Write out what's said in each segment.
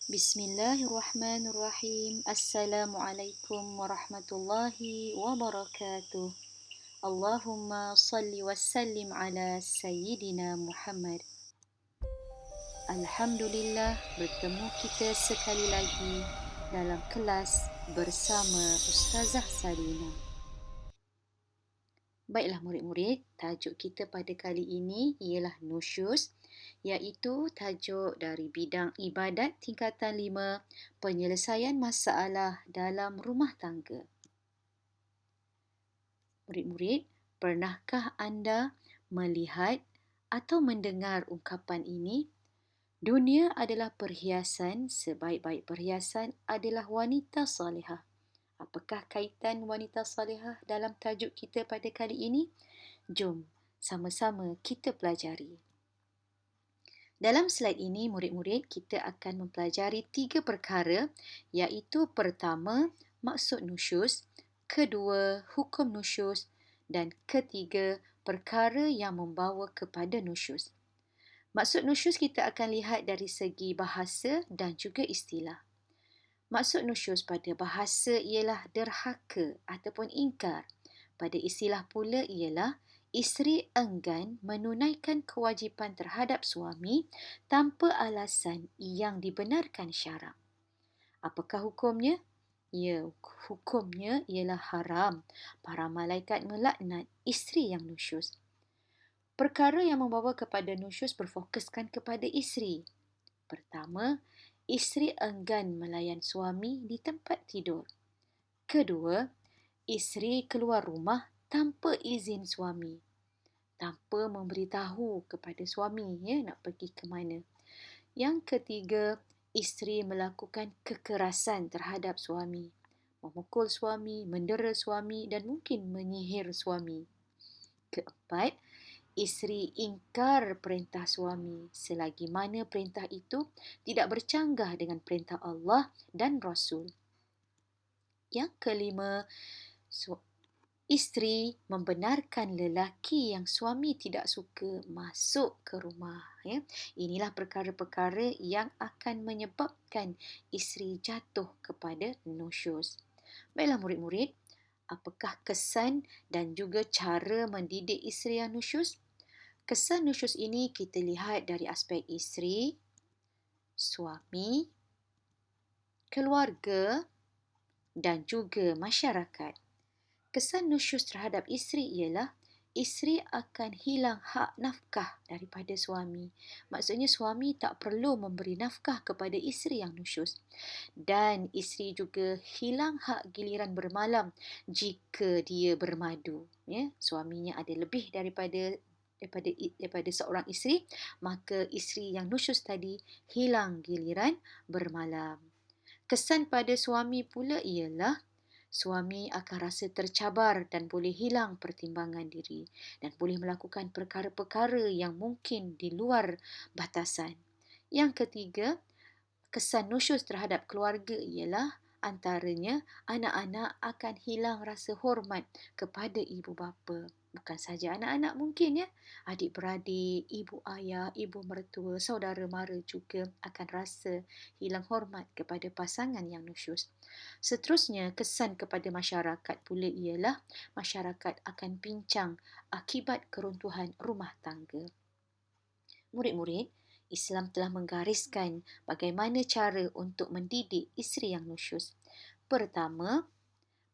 Bismillahirrahmanirrahim. Assalamualaikum warahmatullahi wabarakatuh. Allahumma salli wa sallim ala Sayyidina Muhammad. Alhamdulillah, bertemu kita sekali lagi dalam kelas bersama Ustazah Salina. Baiklah murid-murid, tajuk kita pada kali ini ialah Nusyuz, iaitu tajuk dari bidang ibadat tingkatan 5, penyelesaian masalah dalam rumah tangga. Murid-murid, pernahkah anda melihat atau mendengar ungkapan ini? Dunia adalah perhiasan, sebaik-baik perhiasan adalah wanita salihah. Apakah kaitan wanita salihah dalam tajuk kita pada kali ini? Jom sama-sama kita pelajari. Dalam slide ini, murid-murid, kita akan mempelajari 3 perkara, iaitu pertama, maksud nusyuz, kedua, hukum nusyuz dan ketiga, perkara yang membawa kepada nusyuz. Maksud nusyuz kita akan lihat dari segi bahasa dan juga istilah. Maksud nusyuz pada bahasa ialah derhaka ataupun ingkar. Pada istilah pula ialah isteri enggan menunaikan kewajipan terhadap suami tanpa alasan yang dibenarkan syarak. Apakah hukumnya? Ya, hukumnya ialah haram. Para malaikat melaknat isteri yang nusyuz. Perkara yang membawa kepada nusyuz berfokuskan kepada isteri. Pertama, isteri enggan melayan suami di tempat tidur. Kedua, isteri keluar rumah tanpa izin suami, tanpa memberitahu kepada suami nak pergi ke mana. Yang ketiga, isteri melakukan kekerasan terhadap suami, memukul suami, mendera suami dan mungkin menyihir suami. Keempat, isteri ingkar perintah suami selagi mana perintah itu tidak bercanggah dengan perintah Allah dan Rasul. Yang kelima, isteri membenarkan lelaki yang suami tidak suka masuk ke rumah. Inilah perkara-perkara yang akan menyebabkan isteri jatuh kepada nusyuz. Baiklah murid-murid, apakah kesan dan juga cara mendidik isteri yang nusyuz? Kesan nusyuz ini kita lihat dari aspek isteri, suami, keluarga dan juga masyarakat. Kesan nusyuz terhadap isteri ialah isteri akan hilang hak nafkah daripada suami. Maksudnya suami tak perlu memberi nafkah kepada isteri yang nusyuz. Dan isteri juga hilang hak giliran bermalam jika dia bermadu. Suaminya ada lebih daripada seorang isteri, maka isteri yang nusyuz tadi hilang giliran bermalam. Kesan pada suami pula ialah suami akan rasa tercabar dan boleh hilang pertimbangan diri dan boleh melakukan perkara-perkara yang mungkin di luar batasan. Yang ketiga, kesan nusyuz terhadap keluarga ialah antaranya anak-anak akan hilang rasa hormat kepada ibu bapa. Bukan saja anak-anak mungkin adik-beradik, ibu ayah, ibu mertua, saudara mara juga akan rasa hilang hormat kepada pasangan yang nusyuz. Seterusnya, kesan kepada masyarakat pula ialah masyarakat akan pincang akibat keruntuhan rumah tangga. Murid-murid, Islam telah menggariskan bagaimana cara untuk mendidik isteri yang nusyuz. Pertama,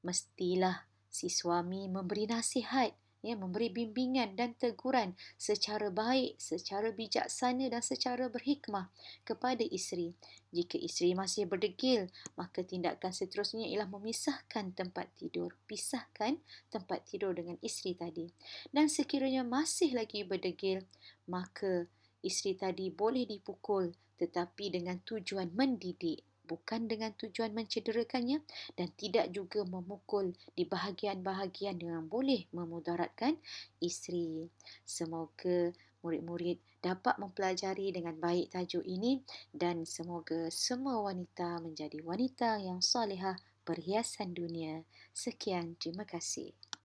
mestilah si suami memberi nasihat, memberi bimbingan dan teguran secara baik, secara bijaksana dan secara berhikmah kepada isteri. Jika isteri masih berdegil, maka tindakan seterusnya ialah memisahkan tempat tidur. Pisahkan tempat tidur dengan isteri tadi. Dan sekiranya masih lagi berdegil, maka isteri tadi boleh dipukul tetapi dengan tujuan mendidik, bukan dengan tujuan mencederakannya dan tidak juga memukul di bahagian-bahagian yang boleh memudaratkan isteri. Semoga murid-murid dapat mempelajari dengan baik tajuk ini dan semoga semua wanita menjadi wanita yang salihah, perhiasan dunia. Sekian, terima kasih.